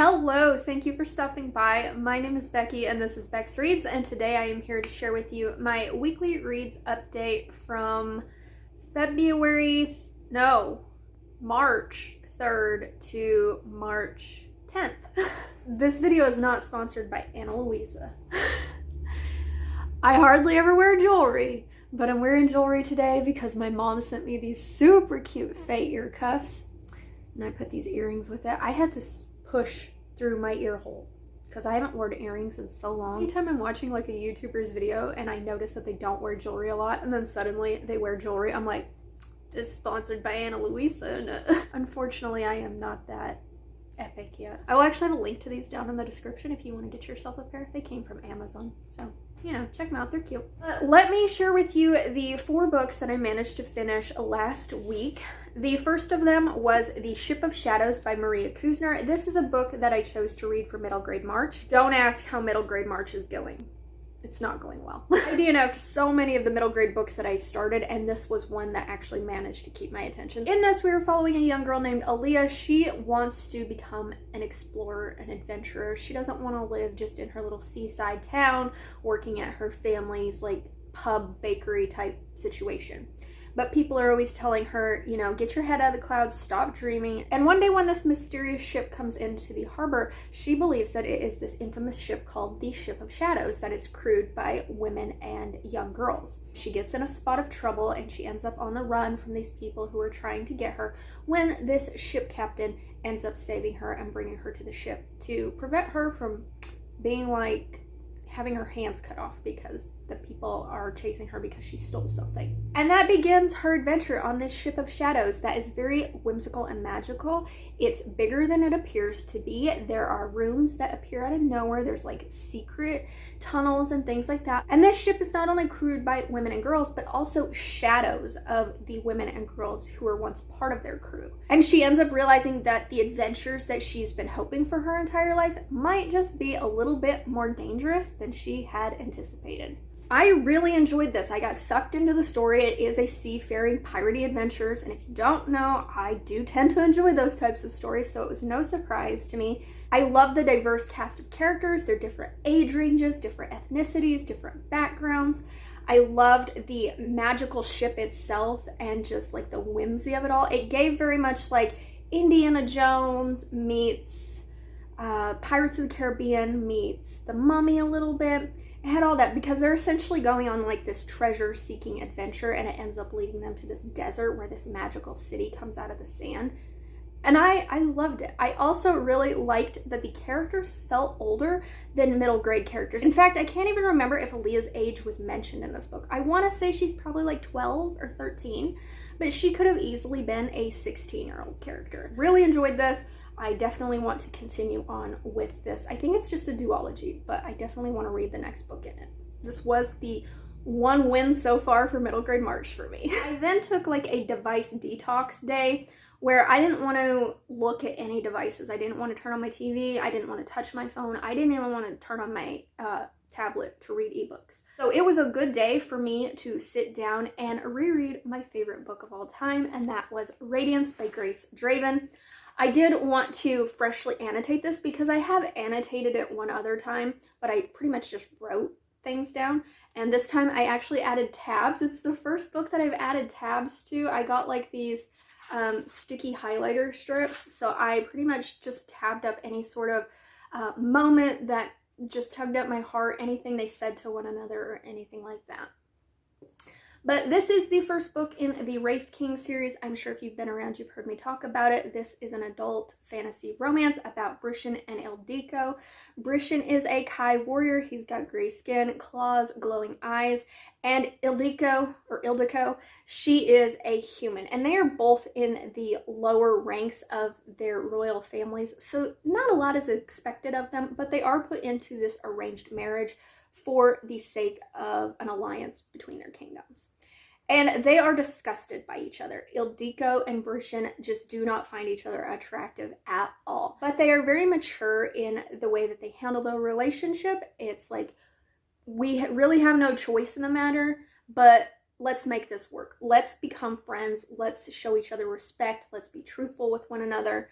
Hello, thank you for stopping by. My name is Becky and this is BecxReadz, and today I am here to share with you my weekly reads update from March 3rd to March 10th. This video is not sponsored by Ana Luisa. I hardly ever wear jewelry, but I'm wearing jewelry today because my mom sent me these super cute fake ear cuffs, and I put these earrings with it. I had to push through my ear hole because I haven't worn earrings in so long. Anytime I'm watching like a YouTuber's video and I notice that they don't wear jewelry a lot and then suddenly they wear jewelry, I'm like, this is sponsored by Ana Luisa. No. Unfortunately, I am not that epic yet. I will actually have a link to these down in the description if you want to get yourself a pair. They came from Amazon, so you know, check them out, they're cute. Let me share with you the 4 books that I managed to finish last week. The first of them was The Ship of Shadows by Maria Kuzner. This is a book that I chose to read for middle grade March. Don't ask how middle grade March is going. It's not going well. I DNF'd so many of the middle grade books that I started, and this was one that actually managed to keep my attention. In this, we were following a young girl named Aaliyah. She wants to become an explorer, an adventurer. She doesn't want to live just in her little seaside town, working at her family's like pub bakery type situation. But people are always telling her, you know, get your head out of the clouds, stop dreaming. And one day when this mysterious ship comes into the harbor, she believes that it is this infamous ship called the Ship of Shadows that is crewed by women and young girls. She gets in a spot of trouble and she ends up on the run from these people who are trying to get her when this ship captain ends up saving her and bringing her to the ship to prevent her from being like having her hands cut off because the people are chasing her because she stole something. And that begins her adventure on this Ship of Shadows that is very whimsical and magical. It's bigger than it appears to be. There are rooms that appear out of nowhere. There's like secret tunnels and things like that. And this ship is not only crewed by women and girls, but also shadows of the women and girls who were once part of their crew. And she ends up realizing that the adventures that she's been hoping for her entire life might just be a little bit more dangerous than she had anticipated. I really enjoyed this. I got sucked into the story. It is a seafaring piratey adventures, and if you don't know, I do tend to enjoy those types of stories, so it was no surprise to me. I love the diverse cast of characters. They're different age ranges, different ethnicities, different backgrounds. I loved the magical ship itself and just like the whimsy of it all. It gave very much like Indiana Jones meets Pirates of the Caribbean meets The Mummy a little bit. It had all that because they're essentially going on like this treasure seeking adventure, and it ends up leading them to this desert where this magical city comes out of the sand. And I loved it. I also really liked that the characters felt older than middle grade characters. In fact, I can't even remember if Aaliyah's age was mentioned in this book. I want to say she's probably like 12 or 13, but she could have easily been a 16-year-old character. Really enjoyed this. I definitely want to continue on with this. I think it's just a duology, but I definitely want to read the next book in it. This was the one win so far for middle grade March for me. I then took like a device detox day where I didn't want to look at any devices. I didn't want to turn on my TV. I didn't want to touch my phone. I didn't even want to turn on my tablet to read ebooks. So it was a good day for me to sit down and reread my favorite book of all time, and that was Radiance by Grace Draven. I did want to freshly annotate this because I have annotated it one other time, but I pretty much just wrote things down. And this time I actually added tabs. It's the first book that I've added tabs to. I got like these sticky highlighter strips, so I pretty much just tabbed up any sort of moment that just tugged at my heart, anything they said to one another or anything like that. But this is the first book in the Wraith King series. I'm sure if you've been around, you've heard me talk about it. This is an adult fantasy romance about Brishan and Ildiko. Brishan is a Kai warrior. He's got gray skin, claws, glowing eyes. And Ildiko, she is a human. And they are both in the lower ranks of their royal families. So not a lot is expected of them, but they are put into this arranged marriage for the sake of an alliance between their kingdoms. And they are disgusted by each other. Ildiko and Brishan just do not find each other attractive at all. But they are very mature in the way that they handle their relationship. It's like, we really have no choice in the matter, but let's make this work. Let's become friends. Let's show each other respect. Let's be truthful with one another.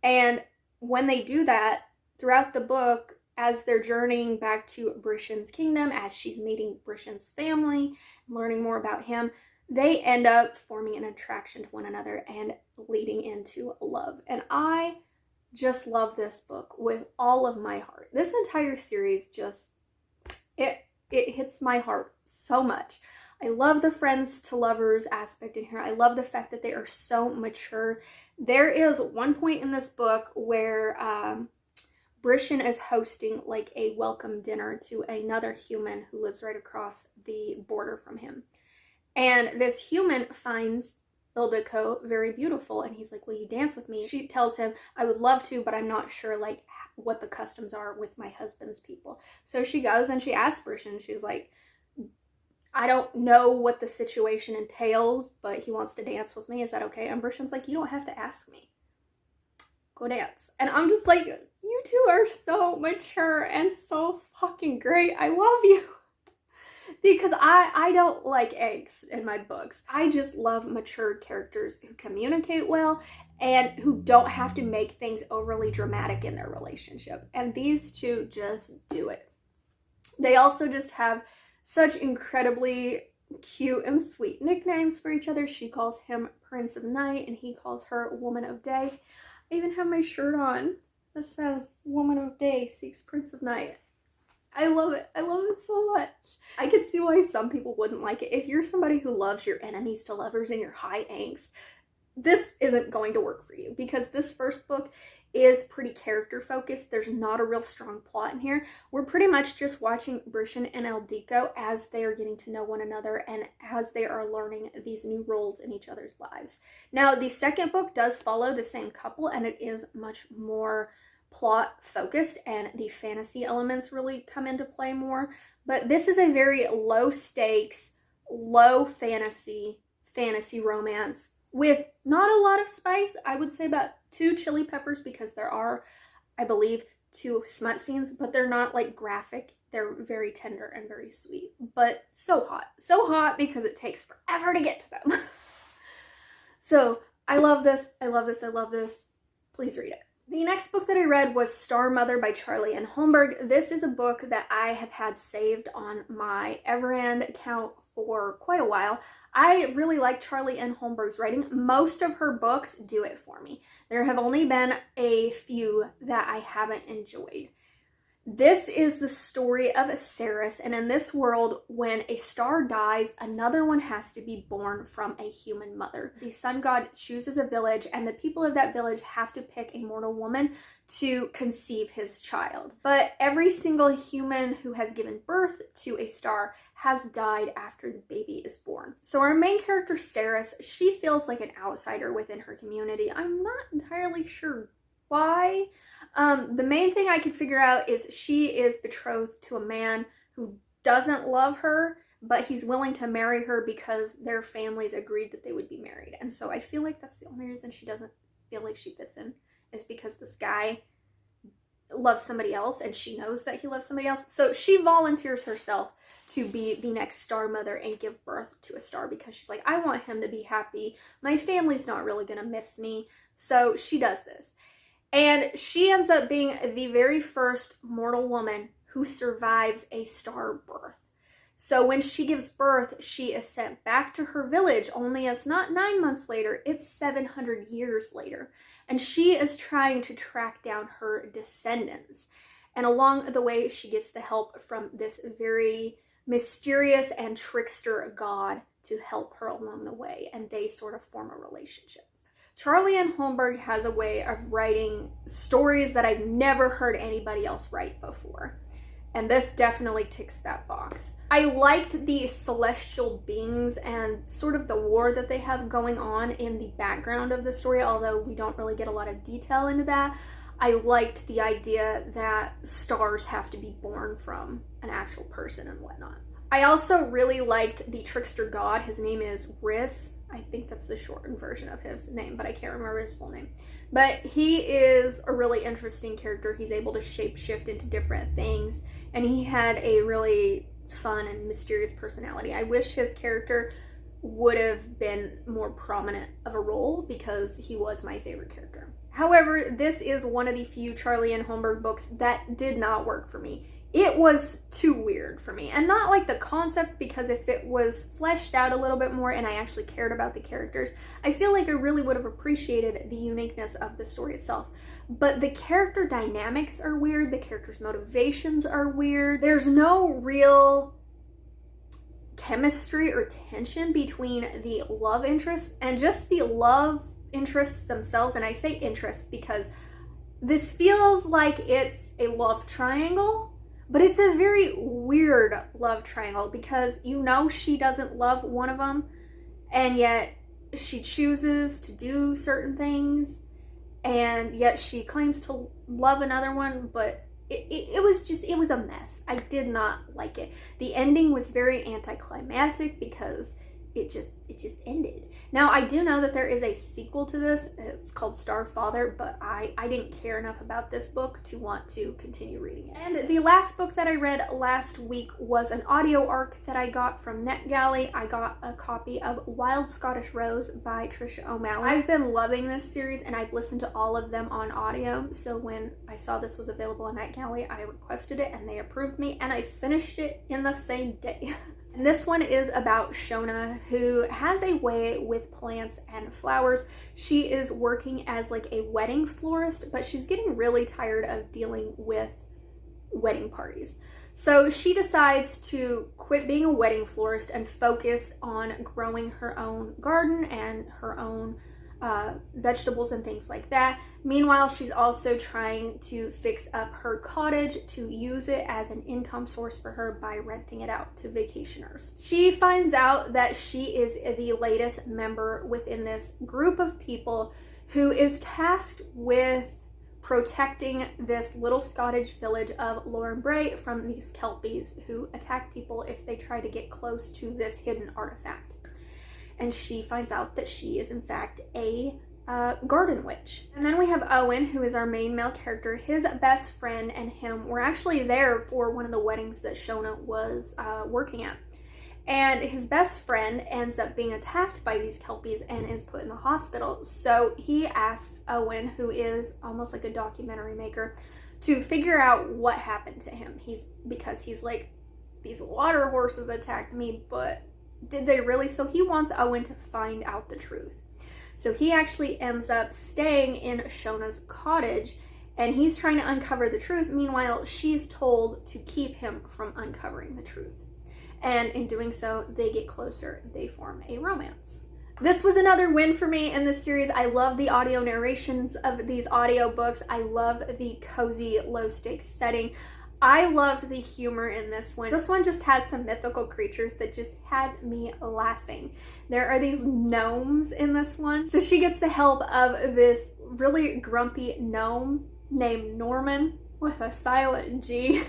And when they do that, throughout the book, as they're journeying back to Brishan's kingdom, as she's meeting Brishan's family, learning more about him, they end up forming an attraction to one another and leading into love. And I just love this book with all of my heart. This entire series just, it hits my heart so much. I love the friends to lovers aspect in here. I love the fact that they are so mature. There is one point in this book where Brishan is hosting like a welcome dinner to another human who lives right across the border from him. And this human finds Ildiko very beautiful, and he's like, will you dance with me? She tells him, I would love to, but I'm not sure like what the customs are with my husband's people. So she goes and she asks Brishan, she's like, I don't know what the situation entails, but he wants to dance with me. Is that okay? And Brishan's like, you don't have to ask me. Go dance. And I'm just like, you two are so mature and so fucking great. I love you. Because I don't like eggs in my books. I just love mature characters who communicate well and who don't have to make things overly dramatic in their relationship. And these two just do it. They also just have such incredibly cute and sweet nicknames for each other. She calls him Prince of Night and he calls her Woman of Day. I even have my shirt on that says Woman of Day seeks Prince of Night. I love it. I love it so much. I could see why some people wouldn't like it. If you're somebody who loves your enemies to lovers and your high angst, this isn't going to work for you, because this first book is pretty character focused. There's not a real strong plot in here. We're pretty much just watching Brishan and Ildiko as they are getting to know one another and as they are learning these new roles in each other's lives. Now, the second book does follow the same couple, and it is much more plot focused, and the fantasy elements really come into play more. But this is a very low stakes, low fantasy romance with not a lot of spice. I would say about 2 chili peppers, because there are, I believe, 2 smut scenes, but they're not like graphic. They're very tender and very sweet, but so hot because it takes forever to get to them. So I love this. I love this. I love this. Please read it. The next book that I read was Star Mother by Charlie N. Holmberg. This is a book that I have had saved on my Everand account for quite a while. I really like Charlie N. Holmberg's writing. Most of her books do it for me. There have only been a few that I haven't enjoyed. This is the story of Ceres, and in this world, when a star dies, another one has to be born from a human mother. The sun god chooses a village, and the people of that village have to pick a mortal woman to conceive his child. But every single human who has given birth to a star has died after the baby is born. So our main character, Ceres, she feels like an outsider within her community. I'm not entirely sure why. The main thing I could figure out is she is betrothed to a man who doesn't love her, but he's willing to marry her because their families agreed that they would be married. And so I feel like that's the only reason she doesn't feel like she fits in, is because this guy loves somebody else and she knows that he loves somebody else. So she volunteers herself to be the next star mother and give birth to a star, because she's like, I want him to be happy. My family's not really gonna miss me. So she does this. And she ends up being the very first mortal woman who survives a star birth. So when she gives birth, she is sent back to her village, only it's not 9 months later, it's 700 years later. And she is trying to track down her descendants. And along the way, she gets the help from this very mysterious and trickster god to help her along the way. And they sort of form a relationship. Charlie N. Holmberg has a way of writing stories that I've never heard anybody else write before. And this definitely ticks that box. I liked the celestial beings and sort of the war that they have going on in the background of the story, although we don't really get a lot of detail into that. I liked the idea that stars have to be born from an actual person and whatnot. I also really liked the trickster god. His name is Riz. I think that's the shortened version of his name, but I can't remember his full name. But he is a really interesting character. He's able to shapeshift into different things, and he had a really fun and mysterious personality. I wish his character would have been more prominent of a role, because he was my favorite character. However, this is one of the few Charlie and Holmberg books that did not work for me. It was too weird for me, and not like the concept, because if it was fleshed out a little bit more and I actually cared about the characters, I feel like I really would have appreciated the uniqueness of the story itself. But the character dynamics are weird, the characters' motivations are weird, there's no real chemistry or tension between the love interests and just the love interests themselves. And I say interests because this feels like it's a love triangle, but it's a very weird love triangle, because you know she doesn't love one of them, and yet she chooses to do certain things, and yet she claims to love another one, but it was a mess. I did not like it. The ending was very anticlimactic because it just ended. Now, I do know that there is a sequel to this. It's called Starfather, but I didn't care enough about this book to want to continue reading it. And the last book that I read last week was an audio arc that I got from NetGalley. I got a copy of Wild Scottish Rose by Trisha O'Malley. I've been loving this series, and I've listened to all of them on audio, so when I saw this was available on NetGalley, I requested it, and they approved me, and I finished it in the same day. And this one is about Shona, who has a way with plants and flowers. She is working as like a wedding florist, but she's getting really tired of dealing with wedding parties. So she decides to quit being a wedding florist and focus on growing her own garden and her own vegetables and things like that. Meanwhile, she's also trying to fix up her cottage to use it as an income source for her by renting it out to vacationers. She finds out that she is the latest member within this group of people who is tasked with protecting this little Scottish village of Lauren Bray from these Kelpies who attack people if they try to get close to this hidden artifact. And she finds out that she is in fact a garden witch. And then we have Owen, who is our main male character. His best friend and him were actually there for one of the weddings that Shona was working at. And his best friend ends up being attacked by these Kelpies and is put in the hospital. So he asks Owen, who is almost like a documentary maker, to figure out what happened to him. Because he's like, these water horses attacked me, but did they really? So he wants Owen to find out the truth. So he actually ends up staying in Shona's cottage, and he's trying to uncover the truth. Meanwhile, she's told to keep him from uncovering the truth. And in doing so, they get closer. They form a romance. This was another win for me in this series. I love the audio narrations of these audiobooks. I love the cozy, low-stakes setting. I loved the humor in this one. This one just has some mythical creatures that just had me laughing. There are these gnomes in this one. So she gets the help of this really grumpy gnome named Norman with a silent G.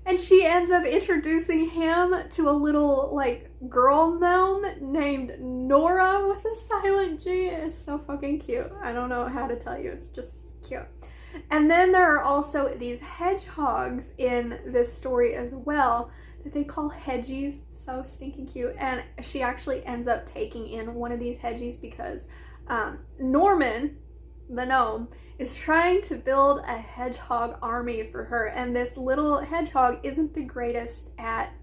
And she ends up introducing him to a little like girl gnome named Nora with a silent G. It's so fucking cute. I don't know how to tell you. It's just cute. And then there are also these hedgehogs in this story as well that they call hedgies. So stinking cute. And she actually ends up taking in one of these hedgies because Norman, the gnome, is trying to build a hedgehog army for her. And this little hedgehog isn't the greatest at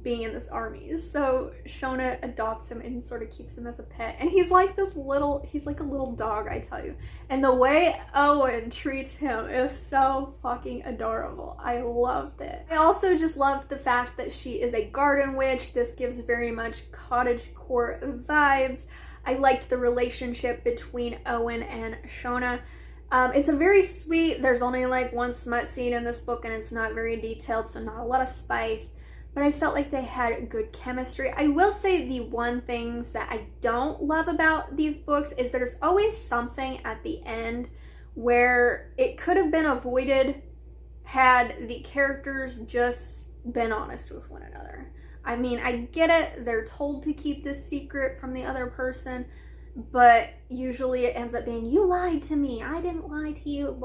being in this army. So Shona adopts him and sort of keeps him as a pet. And he's like a little dog, I tell you. And the way Owen treats him is so fucking adorable. I loved it. I also just loved the fact that she is a garden witch. This gives very much cottagecore vibes. I liked the relationship between Owen and Shona. It's a very sweet, there's only like one smut scene in this book and it's not very detailed, so not a lot of spice. But I felt like they had good chemistry. I will say the one things that I don't love about these books is there's always something at the end where it could have been avoided had the characters just been honest with one another. I mean, I get it, they're told to keep this secret from the other person, but usually it ends up being, you lied to me, I didn't lie to you.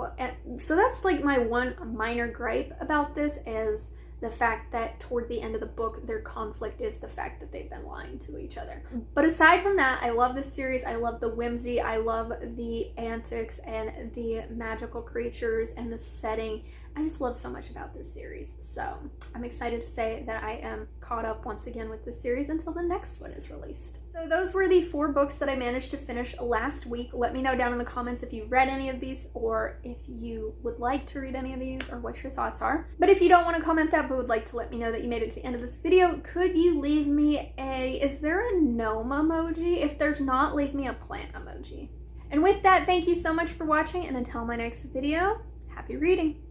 So that's like my one minor gripe about this is the fact that toward the end of the book, their conflict is the fact that they've been lying to each other. But aside from that, I love this series. I love the whimsy. I love the antics and the magical creatures and the setting. I just love so much about this series. So I'm excited to say that I am caught up once again with this series until the next one is released. So those were the 4 books that I managed to finish last week. Let me know down in the comments if you've read any of these, or if you would like to read any of these, or what your thoughts are. But if you don't want to comment that but would like to let me know that you made it to the end of this video, could you leave me is there a gnome emoji? If there's not, leave me a plant emoji. And with that, thank you so much for watching, and until my next video, happy reading.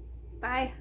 Bye.